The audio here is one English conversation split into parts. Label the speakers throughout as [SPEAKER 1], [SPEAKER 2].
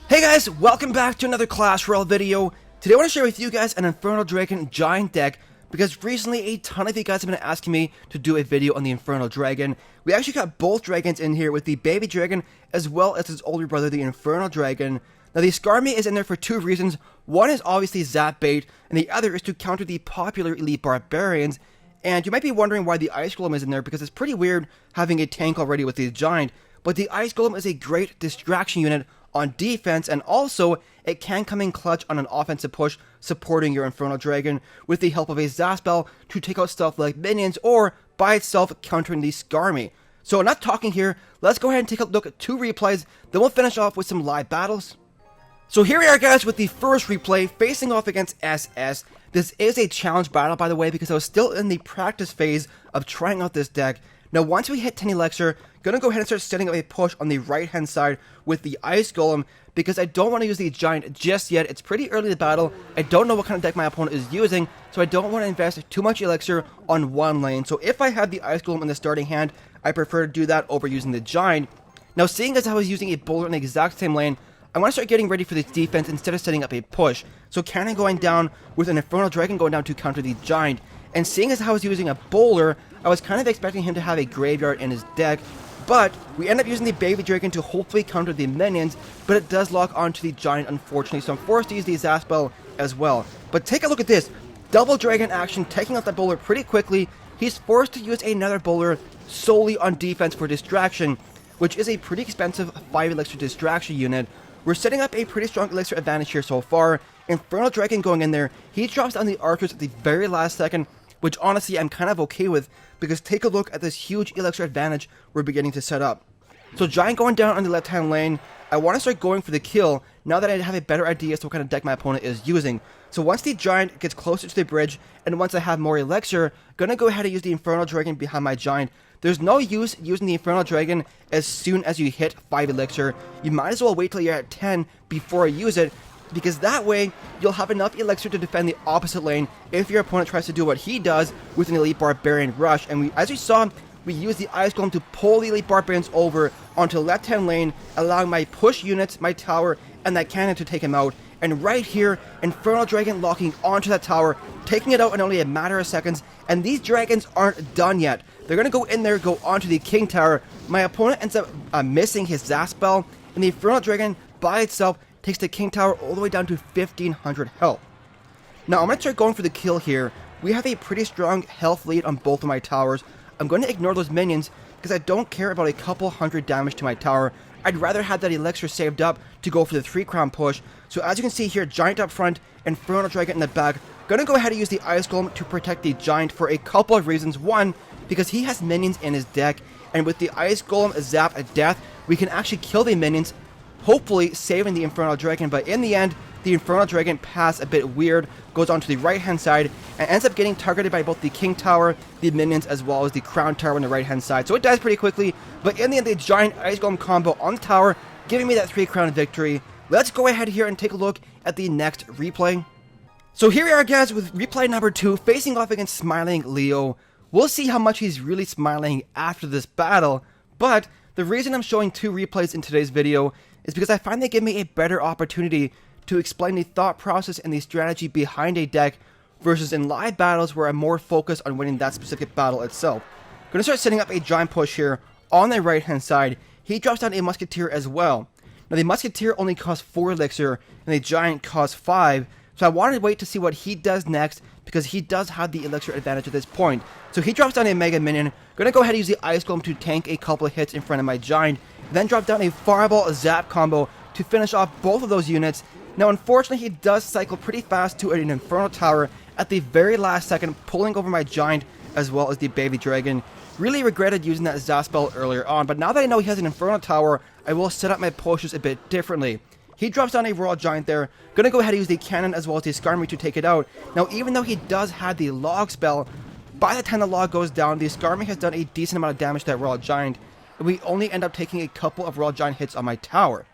[SPEAKER 1] Hey guys, welcome back to another Clash Royale video. Today I want to share with you guys an Infernal Dragon Giant deck because recently a ton of you guys have been asking me to do a video on the Infernal Dragon. We actually got both dragons in here with the Baby Dragon as well as his older brother, the Infernal Dragon. Now the Skarmy is in there for two reasons. One is obviously zap bait and the other is to counter the popular Elite Barbarians. And you might be wondering why the Ice Golem is in there because it's pretty weird having a tank already with the Giant. But the Ice Golem is a great distraction unit on defense, and also it can come in clutch on an offensive push supporting your Infernal Dragon with the help of a Zastspell to take out stuff like minions or by itself countering the Skarmy. So enough talking here, let's go ahead and take a look at two replays, then we'll finish off with some live battles. So here we are guys with the first replay facing off against SS. This is a challenge battle by the way because I was still in the practice phase of trying out this deck. Now once we hit 10 Elixir, gonna go ahead and start setting up a push on the right hand side with the Ice Golem because I don't want to use the Giant just yet. It's pretty early in the battle. I don't know what kind of deck my opponent is using, so I don't want to invest too much Elixir on one lane. So if I have the Ice Golem in the starting hand, I prefer to do that over using the Giant. Now seeing as I was using a Bowler in the exact same lane, I want to start getting ready for this defense instead of setting up a push. So Cannon going down with an Infernal Dragon going down to counter the Giant. And seeing as I was using a Bowler, I was kind of expecting him to have a Graveyard in his deck. But we end up using the Baby Dragon to hopefully counter the minions, but it does lock onto the Giant unfortunately, so I'm forced to use the Zastspell as well. But take a look at this. Double Dragon action, taking out that Bowler pretty quickly. He's forced to use another Bowler solely on defense for distraction, which is a pretty expensive 5 Elixir distraction unit. We're setting up a pretty strong Elixir advantage here so far. Infernal Dragon going in there. He drops down the Archers at the very last second, which honestly I'm kind of okay with because take a look at this huge Elixir advantage we're beginning to set up. So Giant going down on the left hand lane. I want to start going for the kill now that I have a better idea as to what kind of deck my opponent is using. So once the Giant gets closer to the bridge and once I have more Elixir, gonna go ahead and use the Infernal Dragon behind my Giant. There's no use using the Infernal Dragon as soon as you hit 5 Elixir. You might as well wait till you're at 10 before you use it, because that way you'll have enough Elixir to defend the opposite lane if your opponent tries to do what he does with an Elite Barbarian rush. And as we saw, we use the Ice Golem to pull the Elite Barbarians over onto the left hand lane, allowing my push units, my tower, and that cannon to take him out. And right here, Infernal Dragon locking onto that tower, taking it out in only a matter of seconds. And these dragons aren't done yet. They're gonna go in there, go onto the King Tower. My opponent ends up missing his Zastspell, and the Infernal Dragon by itself takes the King Tower all the way down to 1500 health. Now I'm going to start going for the kill here. We have a pretty strong health lead on both of my towers. I'm going to ignore those minions because I don't care about a couple hundred damage to my tower. I'd rather have that Elixir saved up to go for the 3 crown push. So as you can see here, Giant up front, Infernal Dragon in the back. Going to go ahead and use the Ice Golem to protect the Giant for a couple of reasons. One, because he has minions in his deck, and with the Ice Golem Zap at death, we can actually kill the minions, hopefully saving the Infernal Dragon. But in the end, the Infernal Dragon pass a bit weird, goes onto the right hand side, and ends up getting targeted by both the King Tower, the minions, as well as the Crown Tower on the right hand side. So it dies pretty quickly, but in the end, the Giant Ice Golem combo on the tower, giving me that 3 crown victory. Let's go ahead here and take a look at the next replay. So here we are guys with replay number 2, facing off against Smiling Leo. We'll see how much he's really smiling after this battle, but the reason I'm showing 2 replays in today's video is because I find they give me a better opportunity to explain the thought process and the strategy behind a deck versus in live battles where I'm more focused on winning that specific battle itself. I'm going to start setting up a Giant push here on the right hand side. He drops down a Musketeer as well. Now the Musketeer only costs 4 Elixir and the Giant costs 5, so I wanted to wait to see what he does next because he does have the Elixir advantage at this point. So he drops down a Mega Minion. Gonna go ahead and use the Ice Golem to tank a couple of hits in front of my Giant, then drop down a Fireball Zap combo to finish off both of those units. Now unfortunately he does cycle pretty fast to an Infernal Tower at the very last second, pulling over my Giant as well as the Baby Dragon. Really regretted using that Zastspell earlier on, but now that I know he has an Infernal Tower, I will set up my pushes a bit differently. He drops down a Royal Giant there. Gonna go ahead and use the Cannon as well as the Skarmy to take it out. Now even though he does have the Log spell, by the time the Log goes down, the Skarmy has done a decent amount of damage to that Royal Giant, and we only end up taking a couple of Royal Giant hits on my tower.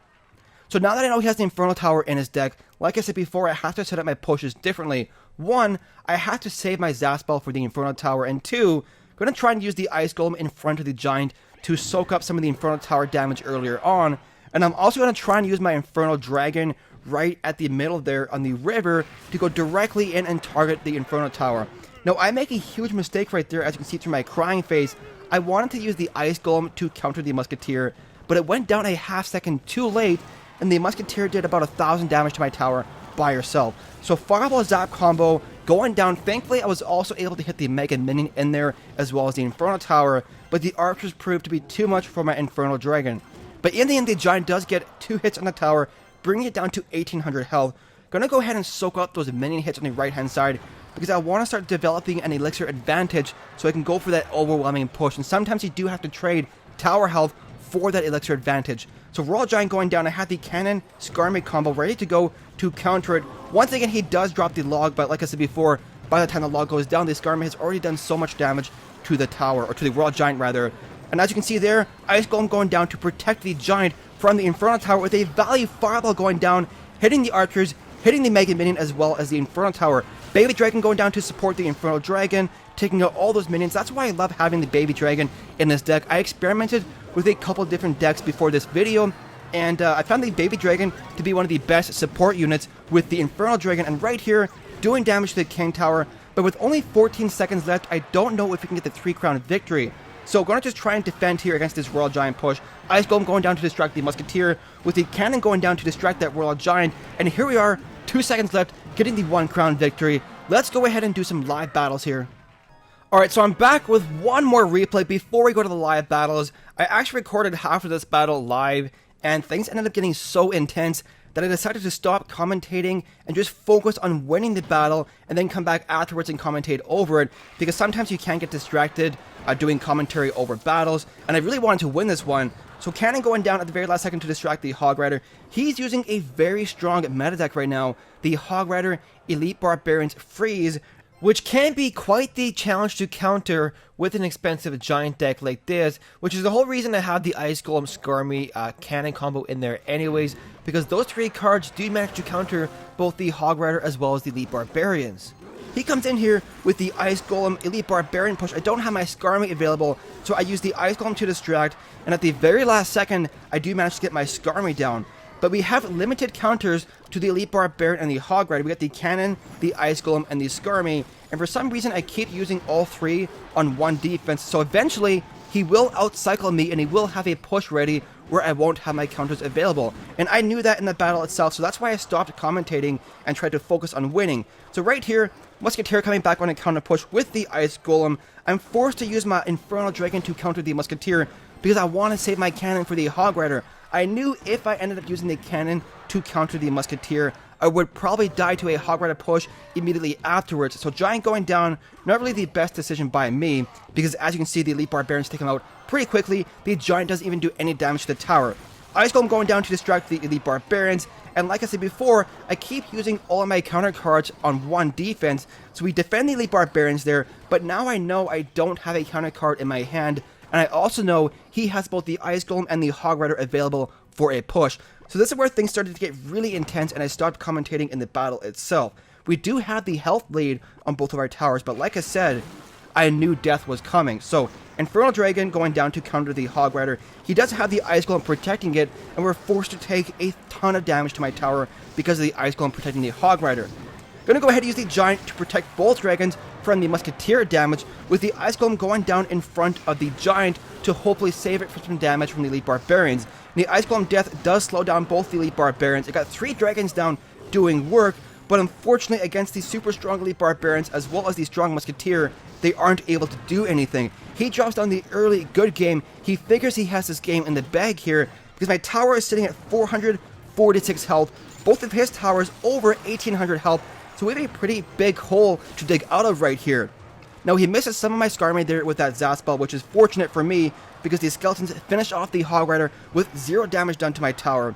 [SPEAKER 1] So now that I know he has the Infernal Tower in his deck, like I said before, I have to set up my pushes differently. One, I have to save my Zap for the Inferno Tower, and two, I'm going to try and use the Ice Golem in front of the Giant to soak up some of the Inferno Tower damage earlier on, and I'm also going to try and use my Infernal Dragon right at the middle there on the river to go directly in and target the Inferno Tower. Now, I make a huge mistake right there, as you can see through my crying face. I wanted to use the Ice Golem to counter the Musketeer, but it went down a half second too late, and the Musketeer did about 1,000 damage to my tower by herself. So Fireball Zap combo going down. Thankfully, I was also able to hit the Mega Minion in there, as well as the Inferno Tower, but the archers proved to be too much for my Infernal Dragon. But in the end, the Giant does get 2 hits on the tower, bringing it down to 1,800 health. Gonna go ahead and soak up those minion hits on the right-hand side, because I want to start developing an Elixir advantage so I can go for that overwhelming push. And sometimes you do have to trade tower health for that Elixir advantage. So Royal Giant going down, I have the Cannon Skarmory combo ready to go to counter it. Once again, he does drop the log, but like I said before, by the time the log goes down, the Skarmory has already done so much damage to the tower, or to the Royal Giant rather. And as you can see there, Ice Golem going down to protect the Giant from the Inferno Tower with a Value Fireball going down, hitting the archers, hitting the Mega Minion as well as the Inferno Tower. Baby Dragon going down to support the Infernal Dragon, taking out all those minions. That's why I love having the Baby Dragon in this deck. I experimented with a couple different decks before this video, and I found the Baby Dragon to be one of the best support units with the Infernal Dragon, and right here, doing damage to the King Tower. But with only 14 seconds left, I don't know if we can get the 3-crown victory. So I'm going to just try and defend here against this Royal Giant push. Ice Golem going down to distract the Musketeer, with the Cannon going down to distract that Royal Giant, and here we are, 2 seconds left, getting the 1-crown victory. Let's go ahead and do some live battles here. Alright, so I'm back with one more replay before we go to the live battles. I actually recorded half of this battle live, and things ended up getting so intense that I decided to stop commentating and just focus on winning the battle, and then come back afterwards and commentate over it, because sometimes you can get distracted doing commentary over battles, and I really wanted to win this one. So Cannon going down at the very last second to distract the Hog Rider. He's using a very strong meta deck right now, the Hog Rider Elite Barbarians Freeze, which can be quite the challenge to counter with an expensive Giant deck like this, which is the whole reason I have the Ice Golem Skarmory Cannon combo in there anyways, because those 3 cards do manage to counter both the Hog Rider as well as the Elite Barbarians. He comes in here with the Ice Golem Elite Barbarian push. I don't have my Skarmory available, so I use the Ice Golem to distract, and at the very last second, I do manage to get my Skarmory down. But we have limited counters to the Elite Barbarian and the Hog Rider. We got the Cannon, the Ice Golem, and the Skarmory, and for some reason I keep using all 3 on one defense, so eventually he will outcycle me and he will have a push ready where I won't have my counters available. And I knew that in the battle itself, so that's why I stopped commentating and tried to focus on winning. So right here, Musketeer coming back on a counter push with the Ice Golem. I'm forced to use my Infernal Dragon to counter the Musketeer because I want to save my Cannon for the Hog Rider. I knew if I ended up using the Cannon to counter the Musketeer, I would probably die to a Hog Rider push immediately afterwards. So Giant going down, not really the best decision by me, because as you can see, the Elite Barbarians take him out pretty quickly. The Giant doesn't even do any damage to the tower. Ice Golem going down to distract the Elite Barbarians, and like I said before, I keep using all of my counter cards on one defense, so we defend the Elite Barbarians there, but now I know I don't have a counter card in my hand, and I also know he has both the Ice Golem and the Hog Rider available for a push. So this is where things started to get really intense, and I stopped commentating in the battle itself. We do have the health lead on both of our towers, but like I said, I knew death was coming. So Infernal Dragon going down to counter the Hog Rider. He does have the Ice Golem protecting it, and we're forced to take a ton of damage to my tower because of the Ice Golem protecting the Hog Rider. Gonna go ahead and use the Giant to protect both dragons from the Musketeer damage, with the Ice Golem going down in front of the Giant to hopefully save it from some damage from the Elite Barbarians. And the Ice Golem death does slow down both the Elite Barbarians. It got 3 dragons down doing work, but unfortunately against the super strong Elite Barbarians as well as the strong Musketeer, they aren't able to do anything. He drops down the early good game. He figures he has this game in the bag here because my tower is sitting at 446 health. Both of his towers over 1800 health, so we have a pretty big hole to dig out of right here. Now he misses some of my Skarmory there with that Zap spell, which is fortunate for me because the Skeletons finish off the Hog Rider with 0 damage done to my tower.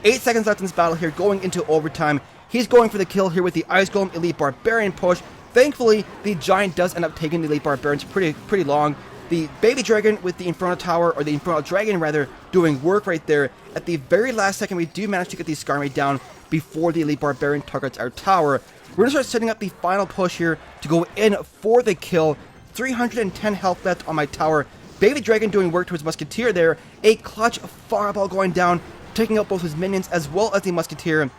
[SPEAKER 1] 8 seconds left in this battle here, going into overtime. He's going for the kill here with the Ice Golem Elite Barbarian push. Thankfully, the Giant does end up taking the Elite Barbarians pretty long. The Baby Dragon with the Inferno Tower, or the Infernal Dragon rather, doing work right there. At the very last second, we do manage to get the Skarmory down, before the Elite Barbarian targets our tower. We're going to start setting up the final push here to go in for the kill. 310 health left on my tower. Baby Dragon doing work to his Musketeer there. A clutch fireball going down, taking out both his minions as well as the Musketeer.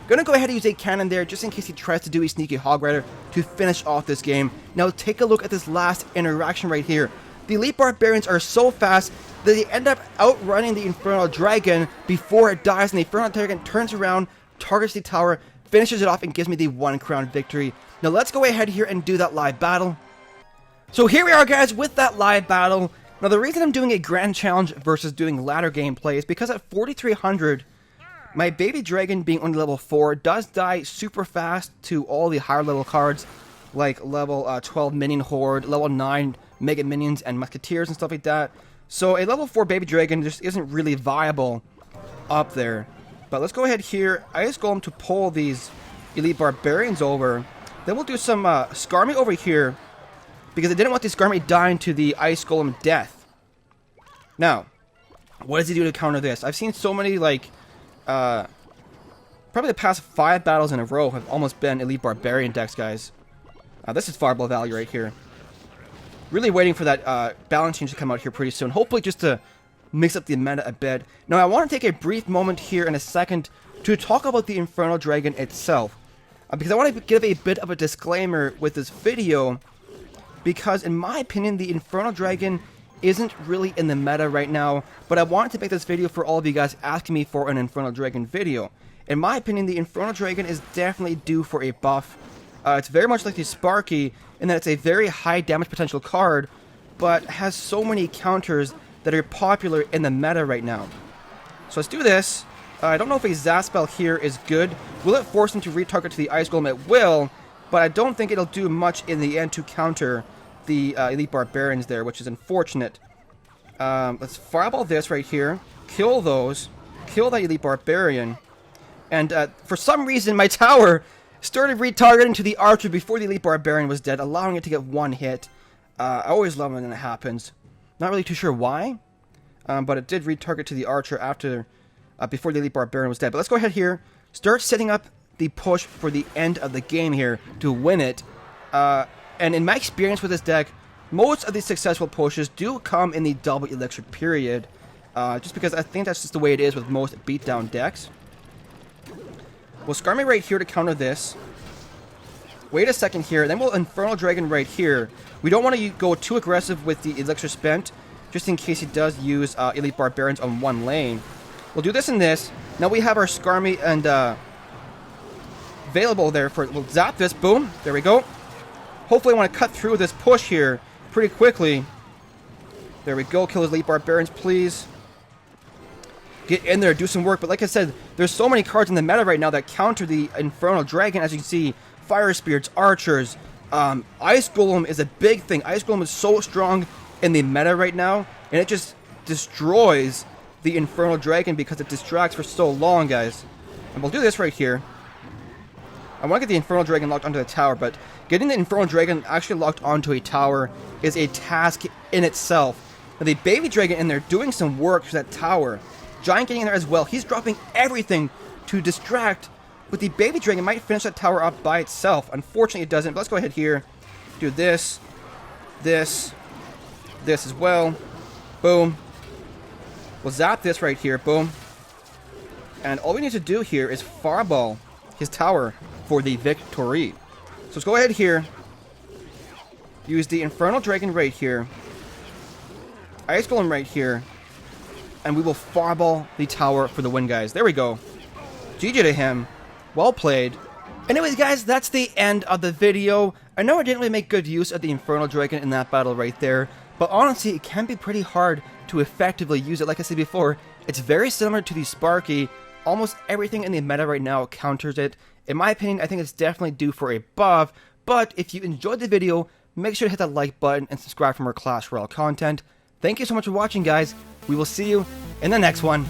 [SPEAKER 1] Gonna go ahead and use a cannon there just in case he tries to do a sneaky Hog Rider to finish off this game. Now take a look at this last interaction right here. The Elite Barbarians are so fast that they end up outrunning the Infernal Dragon before it dies, and the Infernal Dragon turns around, targets the tower, finishes it off, and gives me the 1 crown victory. Now let's go ahead here and do that live battle. So here we are, guys, with that live battle. Now the reason I'm doing a grand challenge versus doing ladder gameplay is because at 4300, my Baby Dragon, being only level 4, does die super fast to all the higher level cards, like level 12 Minion Horde, level 9 Mega Minions and Musketeers and stuff like that. So a level 4 Baby Dragon just isn't really viable up there. But let's go ahead here, Ice Golem to pull these Elite Barbarians over. Then we'll do some Skarmy over here, because I didn't want the Skarmy dying to the Ice Golem death. Now, what does he do to counter this? I've seen so many, like, probably the past 5 battles in a row have almost been Elite Barbarian decks, guys. This is Fireball Valley right here. Really waiting for that balance change to come out here pretty soon. Hopefully just to mix up the meta a bit. Now I want to take a brief moment here in a second to talk about the Infernal Dragon itself. Because I want to give a bit of a disclaimer with this video. Because in my opinion, the Infernal Dragon isn't really in the meta right now, but I wanted to make this video for all of you guys asking me for an Infernal Dragon video. In my opinion, the Infernal Dragon is definitely due for a buff. It's very much like the Sparky, in that it's a very high damage potential card, but has so many counters that are popular in the meta right now. So let's do this. I don't know if a Zap spell here is good. Will it force him to retarget to the Ice Golem? It will, but I don't think it'll do much in the end to counter the Elite Barbarians there, which is unfortunate. Let's Fireball this right here. Kill those. Kill that Elite Barbarian. And for some reason, my tower started retargeting to the Archer before the Elite Barbarian was dead, allowing it to get 1 hit. I always love when that happens. Not really too sure why, but it did retarget to the Archer after, before the Elite Barbarian was dead. But let's go ahead here. Start setting up the push for the end of the game here to win it. And in my experience with this deck, most of these successful pushes do come in the double elixir period. Just because I think that's just the way it is with most beatdown decks. We'll Skarmy right here to counter this. Wait a second here, then we'll Infernal Dragon right here. We don't want to go too aggressive with the elixir spent, just in case he does use Elite Barbarians on 1 lane. We'll do this and this. Now we have our Skarmy and available there for. We'll zap this. Boom. There we go. Hopefully I want to cut through this push here pretty quickly. There we go. Kill his Elite Barbarians, please. Get in there, do some work. But like I said, there's so many cards in the meta right now that counter the Infernal Dragon. As you can see, Fire Spirits, Archers, Ice Golem is a big thing. Ice Golem is so strong in the meta right now, and it just destroys the Infernal Dragon because it distracts for so long, guys. And we'll do this right here. I want to get the Infernal Dragon locked onto the tower, but getting the Infernal Dragon actually locked onto a tower is a task in itself. Now the Baby Dragon in there doing some work to that tower. Giant getting in there as well. He's dropping everything to distract, but the Baby Dragon might finish that tower up by itself. Unfortunately, it doesn't. But let's go ahead here. Do this, this as well. Boom. We'll zap this right here. Boom. And all we need to do here is Fireball his tower for the victory. So let's go ahead here. Use the Infernal Dragon right here. Ice Golem right here. And we will Fireball the tower for the win, guys. There we go. GG to him. Well played. Anyways, guys, that's the end of the video. I know I didn't really make good use of the Infernal Dragon in that battle right there, but honestly, it can be pretty hard to effectively use it. Like I said before, it's very similar to the Sparky. Almost everything in the meta right now counters it. In my opinion, I think it's definitely due for a buff, but if you enjoyed the video, make sure to hit that like button and subscribe for more Clash Royale content. Thank you so much for watching, guys. We will see you in the next one.